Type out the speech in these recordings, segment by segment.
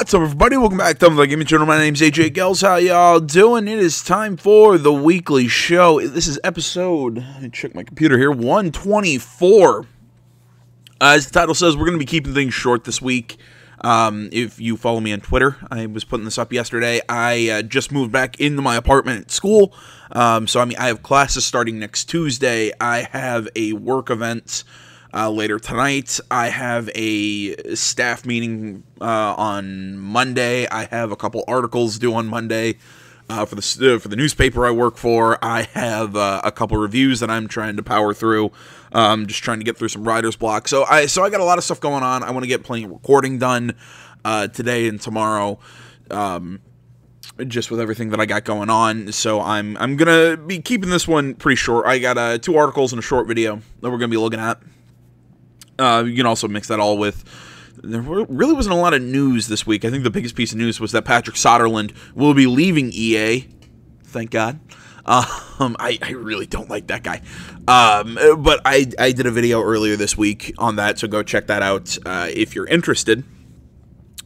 What's up, everybody? Welcome back to the Gaming Channel. My name's AJ Gels. How y'all doing? It is time for the weekly show. This is episode, let me check my computer here, 124. As the title says, we're going to be keeping things short this week. If you follow me on Twitter, I was putting this up yesterday. I just moved back into my apartment at school. So, I have classes starting next Tuesday. I have a work event later tonight. I have a staff meeting on Monday. I have a couple articles due on Monday for the newspaper I work for. I have a couple reviews that I'm trying to power through. Just trying to get through some writer's block. So I got a lot of stuff going on. I want to get plenty of recording done today and tomorrow. Just with everything that I got going on. So I'm gonna be keeping this one pretty short. I got 2 articles and a short video that we're gonna be looking at. You can also mix that all with, there really wasn't a lot of news this week. I think the biggest piece of news was that Patrick Soderlund will be leaving EA. Thank God. I really don't like that guy. But I did a video earlier this week on that, so go check that out if you're interested.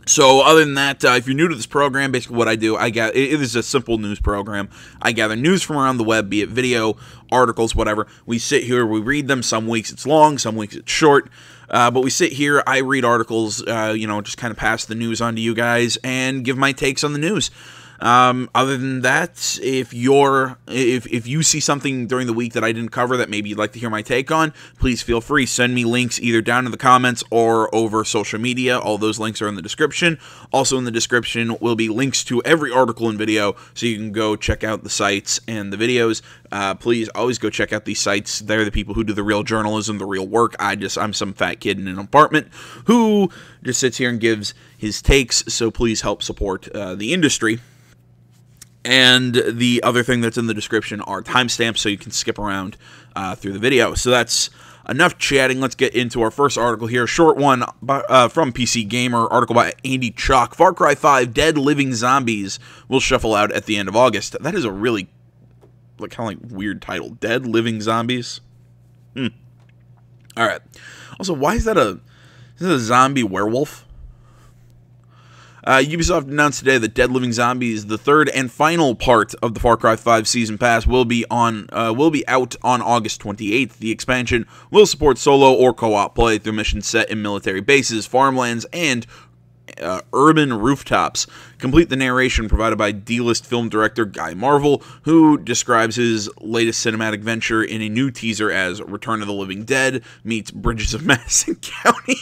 So other than that, if you're new to this program, basically what I do, it is a simple news program. I gather news from around the web, be it video, articles, whatever. We sit here, we read them. Some weeks it's long, some weeks it's short. But we sit here, I read articles, just kind of pass the news on to you guys and give my takes on the news. Other than that, if you see something during the week that I didn't cover that maybe you'd like to hear my take on, please feel free. Send me links either down in the comments or over social media. All those links are in the description. Also in the description will be links to every article and video, so you can go check out the sites and the videos. Please always go check out these sites. They're the people who do the real journalism, the real work. I'm some fat kid in an apartment who just sits here and gives his takes, so please help support the industry. And the other thing that's in the description are timestamps, so you can skip around through the video. So that's enough chatting. Let's get into our first article here. Short one from PC Gamer, article by Andy Chalk. Far Cry 5 Dead Living Zombies will shuffle out at the end of August. That is a really kind of weird title. Dead Living Zombies? Alright. Also, why is that a zombie werewolf? Ubisoft announced today that Dead Living Zombies, the third and final part of the Far Cry 5 Season Pass, will be out on August 28th. The expansion will support solo or co-op play through missions set in military bases, farmlands, and urban rooftops. Complete the narration provided by D-list film director Guy Marvel, who describes his latest cinematic venture in a new teaser as Return of the Living Dead meets Bridges of Madison County.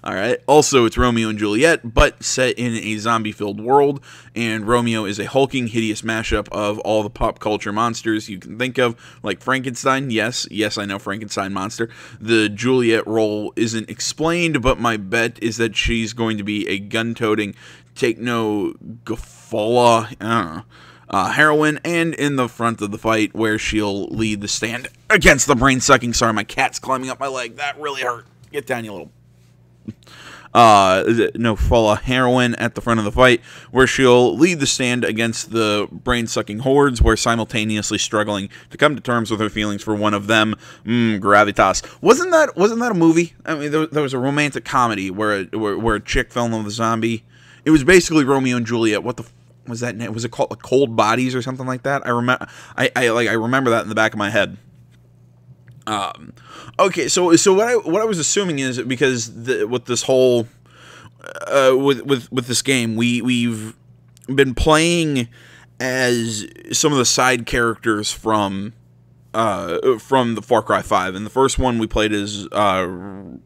Alright, also it's Romeo and Juliet, but set in a zombie-filled world, and Romeo is a hulking, hideous mashup of all the pop culture monsters you can think of, like Frankenstein. Yes, I know Frankenstein monster. The Juliet role isn't explained, but my bet is that she's going to be a gun-toting, techno-gafala, heroine, and in the front of the fight, where she'll lead the stand against the brain-sucking, sorry, my cat's climbing up my leg, that really hurt. Get down, you little... Fala heroine at the front of the fight, where she'll lead the stand against the brain-sucking hordes, where simultaneously struggling to come to terms with her feelings for one of them. Gravitas. Wasn't that a movie? I mean, there was a romantic comedy where a chick fell in love with a zombie. It was basically Romeo and Juliet. What the was that name? Was it called Cold Bodies or something like that? I remember that in the back of my head. Okay, so what I was assuming is, because with this whole with this game, we've been playing as some of the side characters from the Far Cry 5, and the first one we played as Red.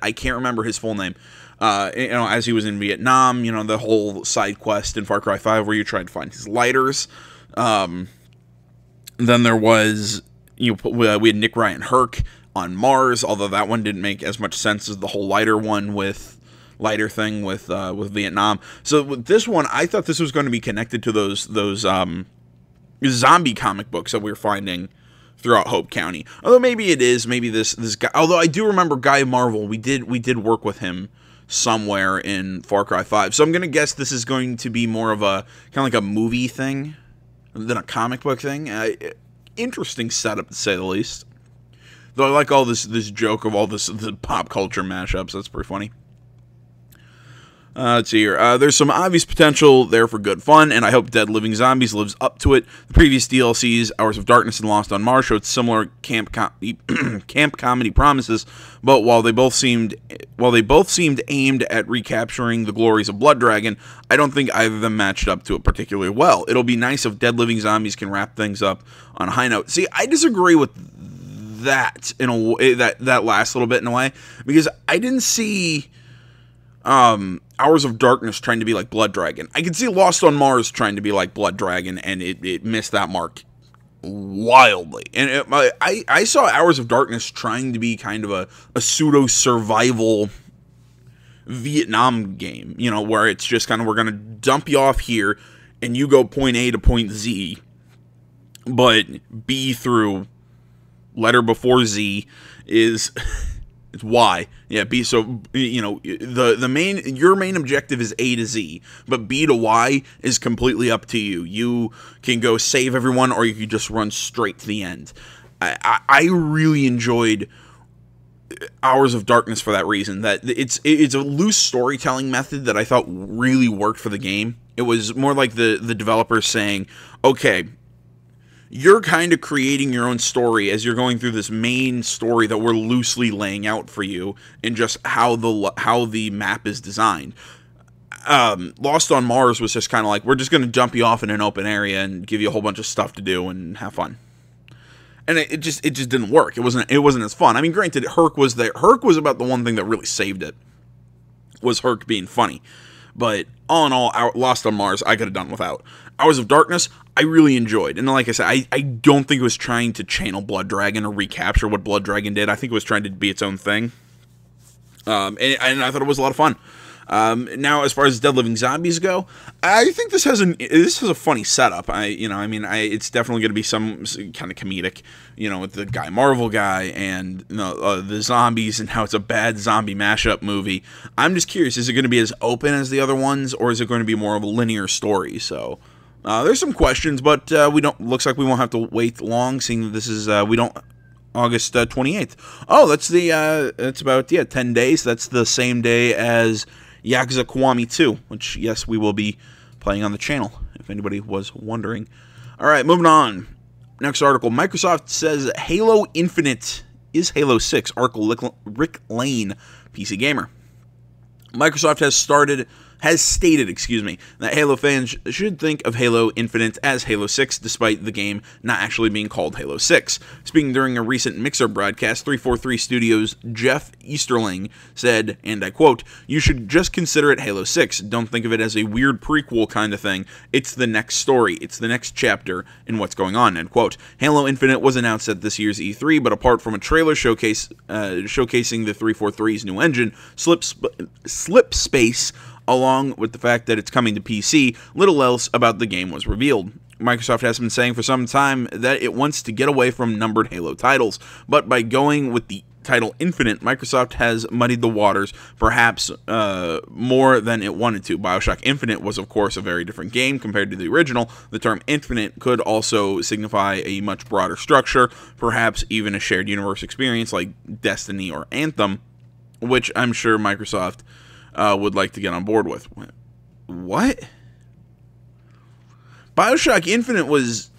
I can't remember his full name. As he was in Vietnam, the whole side quest in Far Cry 5 where you tried to find his lighters. Then there was, we had Nick Ryan Herc on Mars, although that one didn't make as much sense as the whole lighter thing with Vietnam. So with this one, I thought this was going to be connected to those zombie comic books that we were finding throughout Hope County. Although maybe it is, maybe this guy. Although I do remember Guy Marvel, we did work with him somewhere in Far Cry 5. So I'm gonna guess this is going to be more of a kind of like a movie thing than a comic book thing. Interesting setup, to say the least. Though I like all this joke of all the pop culture mashups. That's pretty funny. Let's see here. There's some obvious potential there for good fun, and I hope Dead Living Zombies lives up to it. The previous DLCs, Hours of Darkness and Lost on Mars, showed similar camp comedy promises, but while they both seemed aimed at recapturing the glories of Blood Dragon, I don't think either of them matched up to it particularly well. It'll be nice if Dead Living Zombies can wrap things up on a high note. See, I disagree with that in a way, that last little bit in a way, because I didn't see Hours of Darkness trying to be like Blood Dragon. I could see Lost on Mars trying to be like Blood Dragon, and it missed that mark wildly. And I saw Hours of Darkness trying to be kind of a pseudo-survival Vietnam game, you know, where it's just kind of, we're going to dump you off here, and you go point A to point Z, but B through letter before Z is... It's Y. Yeah, B. So, you know, your main objective is A to Z, but B to Y is completely up to you. You can go save everyone, or you can just run straight to the end. I really enjoyed Hours of Darkness for that reason. That it's a loose storytelling method that I thought really worked for the game. It was more like the developers saying, okay, you're kind of creating your own story as you're going through this main story that we're loosely laying out for you, and just how the map is designed. Lost on Mars was just kind of like, we're just going to dump you off in an open area and give you a whole bunch of stuff to do and have fun. And it just didn't work. It wasn't as fun. I mean, granted, Herc was there. Herc was about the one thing that really saved it, was Herc being funny. But all in all, Lost on Mars, I could have done without. Hours of Darkness, I really enjoyed. And like I said, I don't think it was trying to channel Blood Dragon or recapture what Blood Dragon did. I think it was trying to be its own thing. And I thought it was a lot of fun. Now, as far as Dead Living Zombies go, I think this has a funny setup. It's definitely going to be some kind of comedic, with the Guy Marvel guy and the zombies and how it's a bad zombie mashup movie. I'm just curious, is it going to be as open as the other ones, or is it going to be more of a linear story? So there's some questions, but looks like we won't have to wait long, seeing that this is August 28th. Oh, that's about 10 days. That's the same day as Yakuza Kiwami 2, which, yes, we will be playing on the channel, if anybody was wondering. Alright, moving on. Next article. Microsoft says Halo Infinite is Halo 6. Article Rick Lane, PC Gamer. Microsoft has stated, that Halo fans should think of Halo Infinite as Halo 6, despite the game not actually being called Halo 6. Speaking during a recent Mixer broadcast, 343 Studios' Jeff Easterling said, and I quote, "You should just consider it Halo 6. Don't think of it as a weird prequel kind of thing. It's the next story. It's the next chapter in what's going on," end quote. Halo Infinite was announced at this year's E3, but apart from a trailer showcasing the 343's new engine, Slip Space, along with the fact that it's coming to PC, little else about the game was revealed. Microsoft has been saying for some time that it wants to get away from numbered Halo titles, but by going with the title Infinite, Microsoft has muddied the waters, perhaps more than it wanted to. BioShock Infinite was, of course, a very different game compared to the original. The term Infinite could also signify a much broader structure, perhaps even a shared universe experience like Destiny or Anthem, which I'm sure Microsoft would like to get on board with. What? BioShock Infinite was...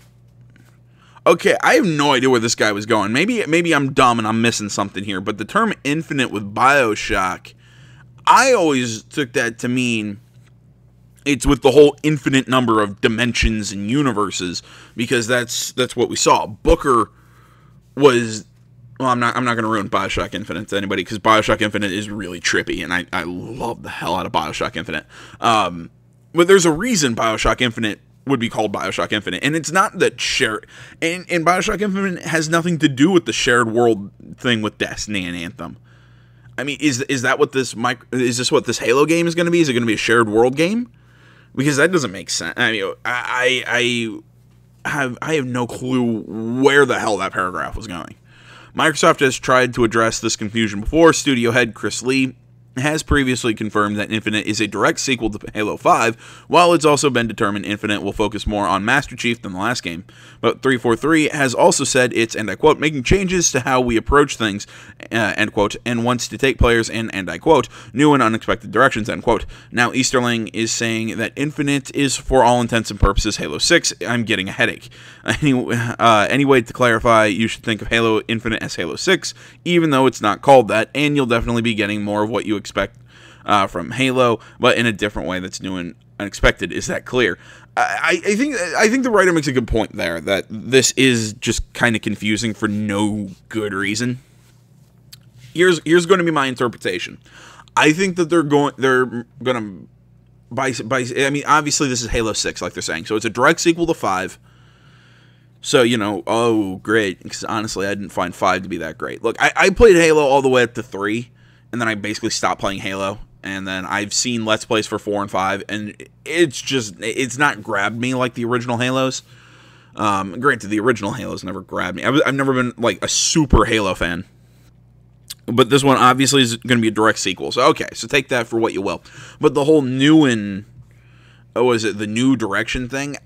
Okay, I have no idea where this guy was going. Maybe I'm dumb and I'm missing something here, but the term Infinite with BioShock, I always took that to mean it's with the whole infinite number of dimensions and universes, because that's what we saw. Booker was... Well, I'm not going to ruin BioShock Infinite to anybody, because BioShock Infinite is really trippy, and I love the hell out of BioShock Infinite. But there's a reason BioShock Infinite would be called BioShock Infinite, and it's not that shared... And BioShock Infinite has nothing to do with the shared world thing with Destiny and Anthem. I mean, is that what this is this what this Halo game is going to be? Is it going to be a shared world game? Because that doesn't make sense. I mean, I have no clue where the hell that paragraph was going. Microsoft has tried to address this confusion before. Studio head Chris Lee has previously confirmed that Infinite is a direct sequel to Halo 5, while it's also been determined Infinite will focus more on Master Chief than the last game. But 343 has also said it's, and I quote, making changes to how we approach things, end quote, and wants to take players in, and I quote, new and unexpected directions, end quote. Now Easterling is saying that Infinite is, for all intents and purposes, Halo 6. I'm getting a headache. Anyway, to clarify, you should think of Halo Infinite as Halo 6, even though it's not called that, and you'll definitely be getting more of what you expect from Halo, but in a different way that's new and unexpected. Is that clear? I think the writer makes a good point there, that this is just kind of confusing for no good reason. Here's going to be my interpretation. I think that they're going to I mean, obviously this is Halo 6, like they're saying, so it's a direct sequel to 5. So, you know, oh, great, because honestly, I didn't find 5 to be that great. Look, I played Halo all the way up to 3, and then I basically stopped playing Halo, and then I've seen Let's Plays for 4 and 5, and it's not grabbed me like the original Halos. Granted, the original Halos never grabbed me. I've never been, like, a super Halo fan. But this one, obviously, is going to be a direct sequel. So, okay, so take that for what you will. But the whole new and, the new direction thing,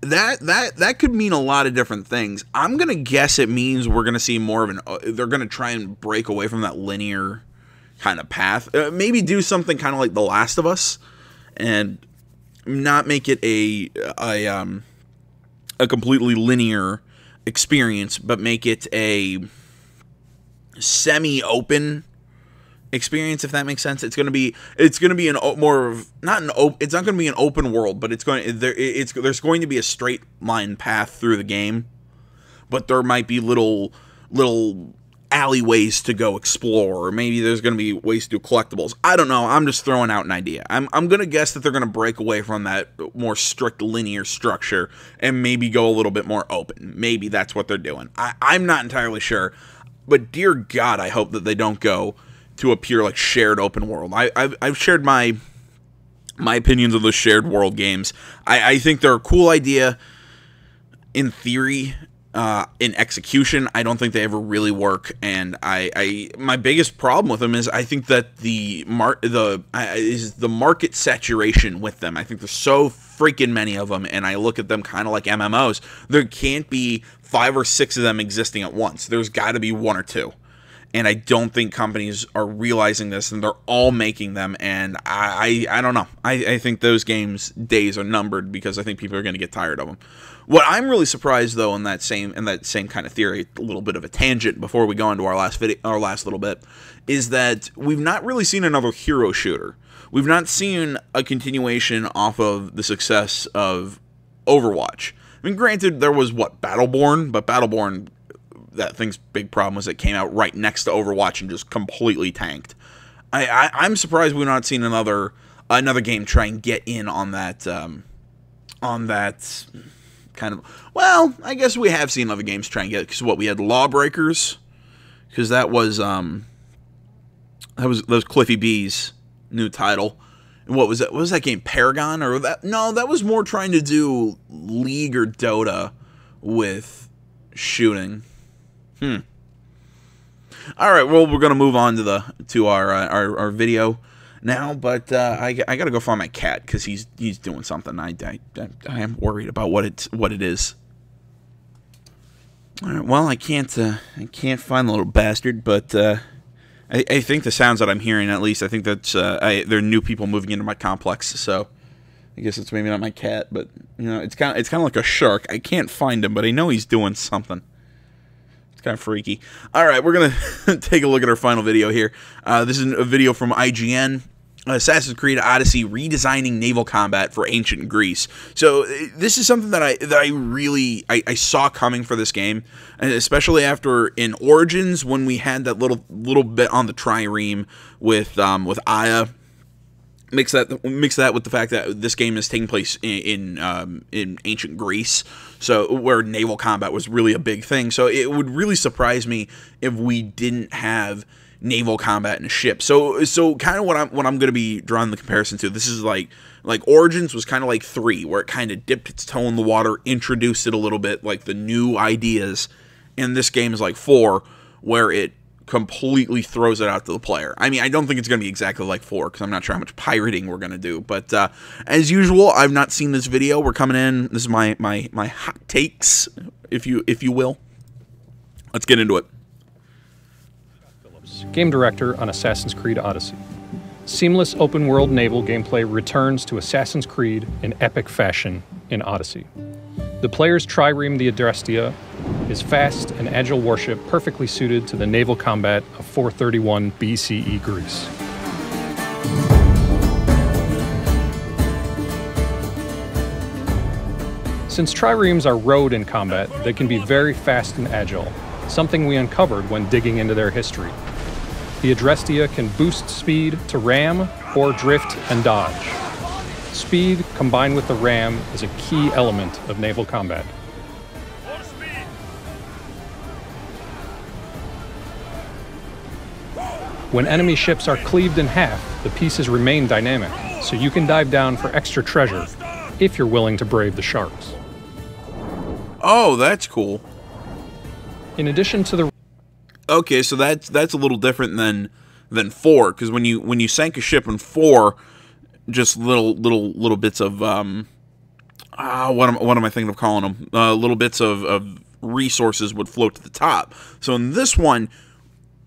that could mean a lot of different things. I'm going to guess it means we're going to see more of they're going to try and break away from that linear kind of path. Maybe do something kind of like The Last of Us and not make it a completely linear experience, but make it a semi-open experience, if that makes sense. It's going to be an more of it's not going to be an open world, but there's going to be a straight line path through the game, but there might be little alleyways to go explore, or maybe there's going to be ways to do collectibles. I don't know. I'm just throwing out an idea. I'm going to guess that they're going to break away from that more strict linear structure and maybe go a little bit more open. Maybe that's what they're doing. I'm not entirely sure, but dear God, I hope that they don't go to a pure, like, shared open world. I've shared my opinions of those shared world games. I think they're a cool idea in theory. In execution, I don't think they ever really work, and my biggest problem with them is I think that the market saturation with them. I think there's so freaking many of them, and I look at them kind of like MMOs. There can't be 5 or 6 of them existing at once. There's got to be 1 or 2. And I don't think companies are realizing this, and they're all making them, and I don't know. I think those games' days are numbered, because I think people are going to get tired of them. What I'm really surprised, though, in that same kind of theory, a little bit of a tangent before we go into our last little bit, is that we've not really seen another hero shooter. We've not seen a continuation off of the success of Overwatch. I mean, granted, there was, Battleborn, but Battleborn, that thing's big problem was it came out right next to Overwatch and just completely tanked. I'm surprised we've not seen another game try and get in on that kind of, well, I guess we have seen other games try and get it, because we had Lawbreakers, because that was Cliffy B's new title. And what was that? What was that game? Paragon? Or that? No, that was more trying to do League or Dota with shooting. All right, well, we're gonna move on to our video now, but I gotta go find my cat, because he's doing something. I am worried about what it is. All right, well, I can't find the little bastard, but I think the sounds that I'm hearing, at least, I think that's there are new people moving into my complex, so I guess it's maybe not my cat, but you know, it's kind of like a shark. I can't find him, but I know he's doing something. It's kind of freaky. All right, we're going to take a look at our final video here. This is a video from IGN. Assassin's Creed Odyssey redesigning naval combat for ancient Greece. So this is something that I really saw coming for this game, especially after in Origins, when we had that little bit on the trireme with Aya. Mix that with the fact that this game is taking place in ancient Greece, so where naval combat was really a big thing. So it would really surprise me if we didn't have naval combat in a ship. So kind of what I'm going to be drawing the comparison to. This is like Origins was kind of like 3, where it kind of dipped its toe in the water, introduced it a little bit, like the new ideas. And this game is like 4, where it completely throws it out to the player. I mean, I don't think it's going to be exactly like 4, because I'm not sure how much pirating we're going to do. But as usual, I've not seen this video. We're coming in. This is my hot takes, if you will. Let's get into it. Game director on Assassin's Creed Odyssey. Seamless open-world naval gameplay returns to Assassin's Creed in epic fashion in Odyssey. The player's trireme the Adrestia is fast and agile warship perfectly suited to the naval combat of 431 BCE Greece. Since triremes are rowed in combat, they can be very fast and agile, something we uncovered when digging into their history. The Adrestia can boost speed to ram or drift and dodge. Speed combined with the ram is a key element of naval combat. When enemy ships are cleaved in half, the pieces remain dynamic, so you can dive down for extra treasure if you're willing to brave the sharks. Oh, that's cool. In addition to the Okay, so that's a little different than 4, because when you sank a ship in 4, just little bits of what am I thinking of calling them? Little bits of resources would float to the top. So in this one,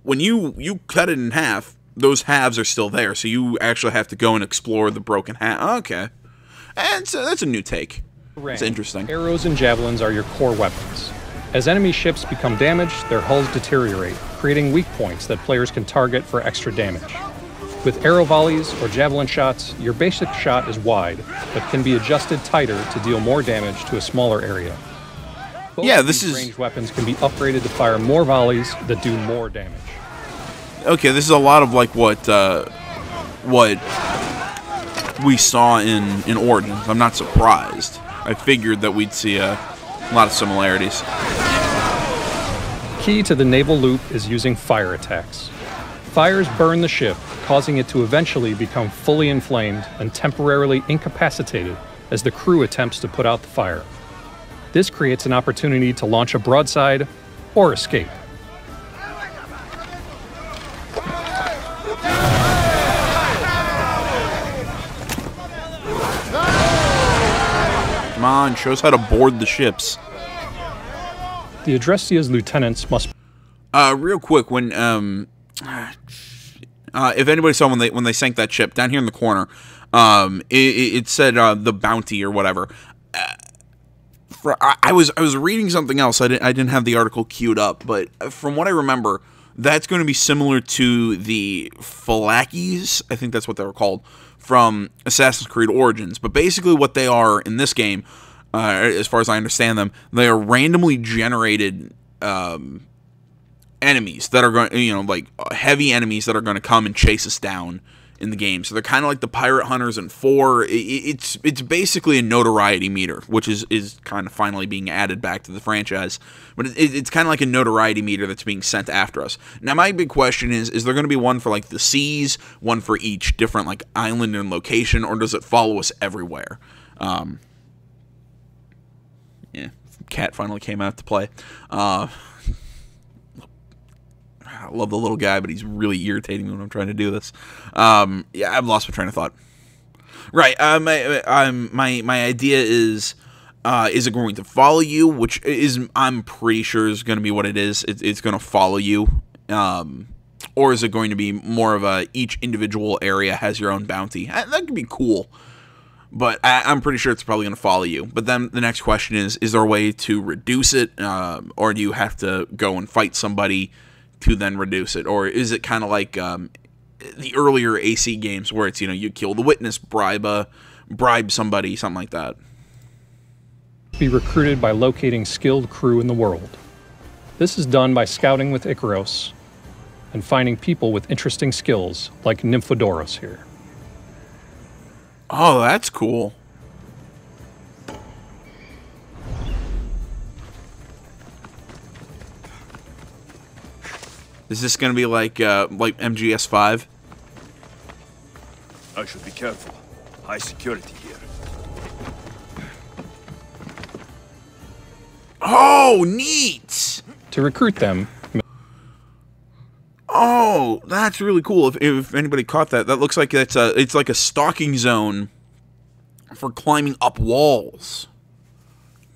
when you cut it in half, those halves are still there. So you actually have to go and explore the broken half. Okay, and so that's a new take. It's interesting. Arrows and javelins are your core weapons. As enemy ships become damaged, their hulls deteriorate, creating weak points that players can target for extra damage. With arrow volleys or javelin shots, your basic shot is wide, but can be adjusted tighter to deal more damage to a smaller area. Both yeah, ranged weapons can be upgraded to fire more volleys that do more damage. Okay, this is a lot of like what we saw in Origins. I'm not surprised. I figured that we'd see a lot of similarities. Key to the naval loop is using fire attacks. Fires burn the ship, causing it to eventually become fully inflamed and temporarily incapacitated as the crew attempts to put out the fire. This creates an opportunity to launch a broadside or escape. Come on, show us how to board the ships. The Adrestia's lieutenants must... Real quick, when if anybody saw when they sank that ship down here in the corner, it said the bounty or whatever. I was reading something else. I didn't have the article queued up, but from what I remember, that's going to be similar to the Falakis. I think that's what they were called from Assassin's Creed Origins. But basically, what they are in this game, as far as I understand them, they are randomly generated enemies that are going, like heavy enemies that are going to come and chase us down in the game. So they're kind of like the pirate hunters in 4. It's basically a notoriety meter, which is kind of finally being added back to the franchise. But it's kind of like a notoriety meter that's being sent after us. Now my big question is there going to be one for like the seas, one for each different like island and location, or does it follow us everywhere? Yeah, Cat finally came out to play. I love the little guy, but he's really irritating me when I'm trying to do this. Yeah, I've lost my train of thought. Right, my idea is it going to follow you? Which is, I'm pretty sure is going to be what it is. It's going to follow you. Or is it going to be more of a, each individual area has your own bounty? That could be cool. But I'm pretty sure it's probably going to follow you. But then the next question is there a way to reduce it? Or do you have to go and fight somebody to then reduce it? Or is it kind of like the earlier AC games where it's, you kill the witness, bribe somebody, something like that? Be recruited by locating skilled crew in the world. This is done by scouting with Icaros and finding people with interesting skills like Nymphodoros here. Oh, that's cool. Is this going to be like MGS5? I should be careful. High security here. Oh, neat! To recruit them... Oh, that's really cool. If anybody caught that, that looks like it's like a stalking zone for climbing up walls.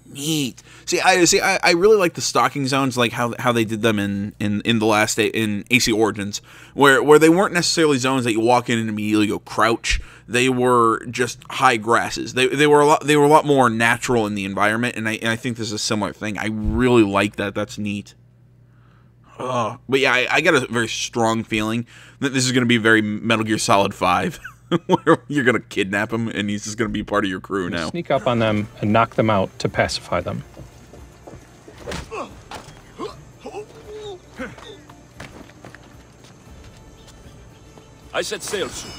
Neat. I really like the stalking zones, like how they did them in the last in AC Origins, where they weren't necessarily zones that you walk in and immediately go crouch. They were just high grasses. They were a lot more natural in the environment, and I think this is a similar thing. I really like that. That's neat. But yeah, I got a very strong feeling that this is going to be very Metal Gear Solid 5, where you're going to kidnap him and he's just going to be part of your crew now. Sneak up on them and knock them out to pacify them. I set sail soon.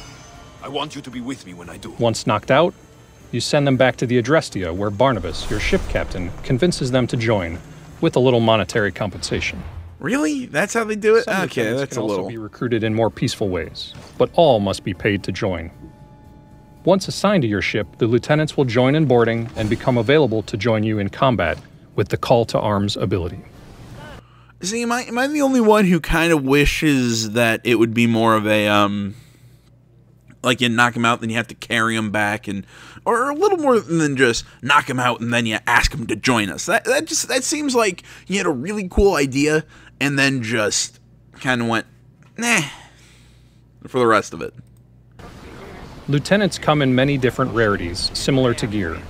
I want you to be with me when I do. Once knocked out, you send them back to the Adrestia, where Barnabas, your ship captain, convinces them to join, with a little monetary compensation. Really? That's how they do it? Some Okay, lieutenants that's can a little... also be recruited in more peaceful ways, but all must be paid to join. Once assigned to your ship, the lieutenants will join in boarding and become available to join you in combat with the Call to Arms ability. See, am I the only one who kind of wishes that it would be more of a, like you knock him out, then you have to carry him back, or a little more than just knock him out and then you ask him to join us. That seems like you had a really cool idea and then just kind of went, nah, for the rest of it. Lieutenants come in many different rarities, similar to gear.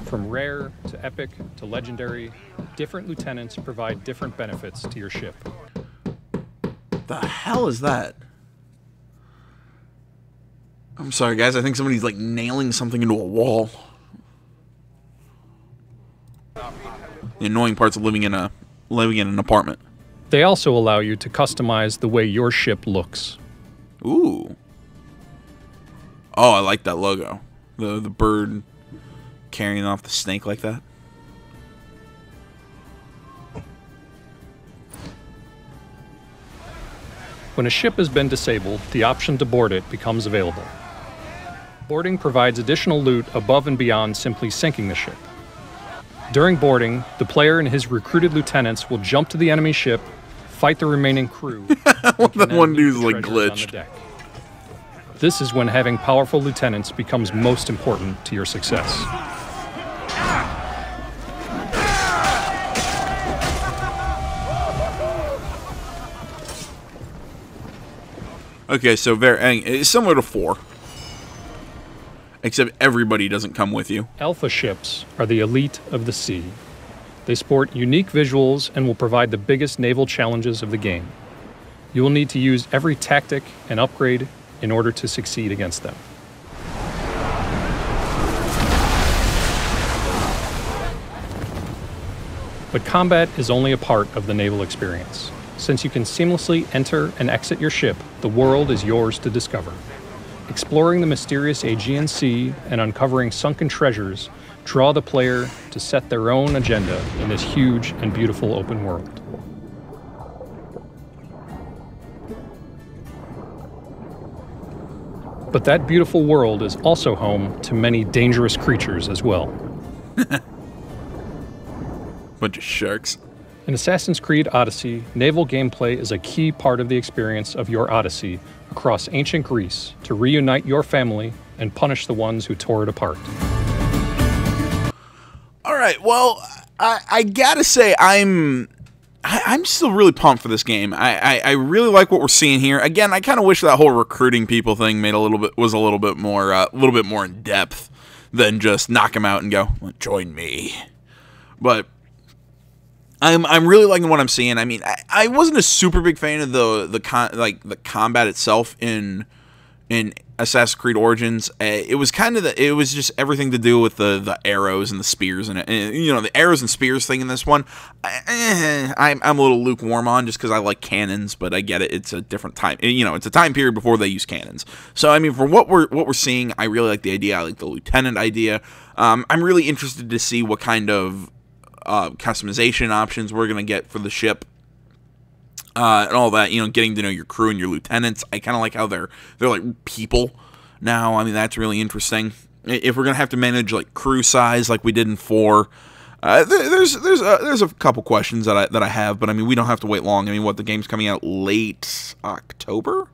From rare to epic to legendary, different lieutenants provide different benefits to your ship. The hell is that? I'm sorry, guys. I think somebody's like nailing something into a wall. The annoying parts of living in an apartment. They also allow you to customize the way your ship looks. Ooh. Oh, I like that logo. The bird carrying off the snake like that. When a ship has been disabled, the option to board it becomes available. Boarding provides additional loot above and beyond simply sinking the ship. During boarding, the player and his recruited lieutenants will jump to the enemy ship, fight the remaining crew, That one dude's like glitched. This is when having powerful lieutenants becomes most important to your success. Okay, so it's similar to 4. Except everybody doesn't come with you. Alpha ships are the elite of the sea. They sport unique visuals and will provide the biggest naval challenges of the game. You will need to use every tactic and upgrade in order to succeed against them. But combat is only a part of the naval experience. Since you can seamlessly enter and exit your ship, the world is yours to discover. Exploring the mysterious Aegean Sea and uncovering sunken treasures draw the player to set their own agenda in this huge and beautiful open world. But that beautiful world is also home to many dangerous creatures as well. Bunch of sharks. In Assassin's Creed Odyssey, naval gameplay is a key part of the experience of your Odyssey across ancient Greece to reunite your family and punish the ones who tore it apart. All right, well, I gotta say I'm still really pumped for this game. I really like what we're seeing here. Again, I kind of wish that whole recruiting people thing was a little bit more in depth than just knock them out and go, well, join me. But I'm really liking what I'm seeing. I mean, I wasn't a super big fan of the combat itself in Assassin's Creed Origins. It was just everything to do with the arrows and the spears and you know, the arrows and spears thing in this one. I'm a little lukewarm on just because I like cannons, but I get it. It's a different time. You know, it's a time period before they use cannons. So I mean, for what we're seeing, I really like the idea. I like the lieutenant idea. I'm really interested to see what kind of customization options we're gonna get for the ship and all that. You know, getting to know your crew and your lieutenants. I kind of like how they're like people now. I mean, that's really interesting. If we're gonna have to manage like crew size like we did in 4, There's a couple questions that I have, but I mean we don't have to wait long. I mean, what, the game's coming out late October?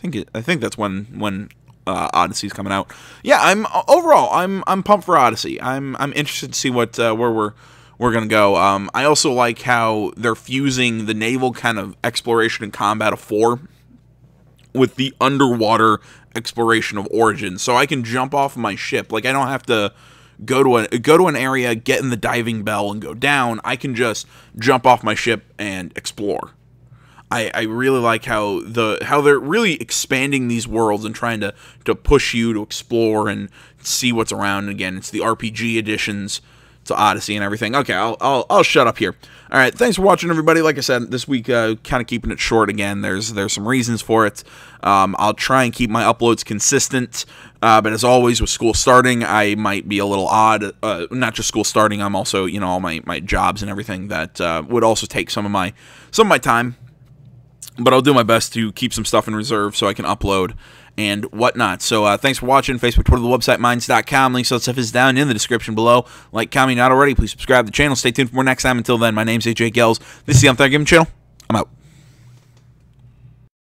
I think that's when Odyssey's coming out. Yeah, I'm pumped for Odyssey. I'm interested to see what where we're gonna go. I also like how they're fusing the naval kind of exploration and combat of 4 with the underwater exploration of Origin, so I can jump off my ship. Like, I don't have to go to an area, get in the diving bell, and go down. I can just jump off my ship and explore. I really like how they're really expanding these worlds and trying to push you to explore and see what's around. And again, it's the RPG additions to Odyssey and everything. Okay, I'll shut up here. All right, thanks for watching, everybody. Like I said, this week kind of keeping it short again. There's some reasons for it. I'll try and keep my uploads consistent, but as always, with school starting, I might be a little odd. Not just school starting, I'm also, you know, all my jobs and everything that would also take some of my time. But I'll do my best to keep some stuff in reserve so I can upload and whatnot. So thanks for watching. Facebook, Twitter, the website, minds.com. Links to that stuff is down in the description below. Like, comment, not already. Please subscribe to the channel. Stay tuned for more next time. Until then, my name's AJ Gels. This is the Untitled Chapter channel. I'm out.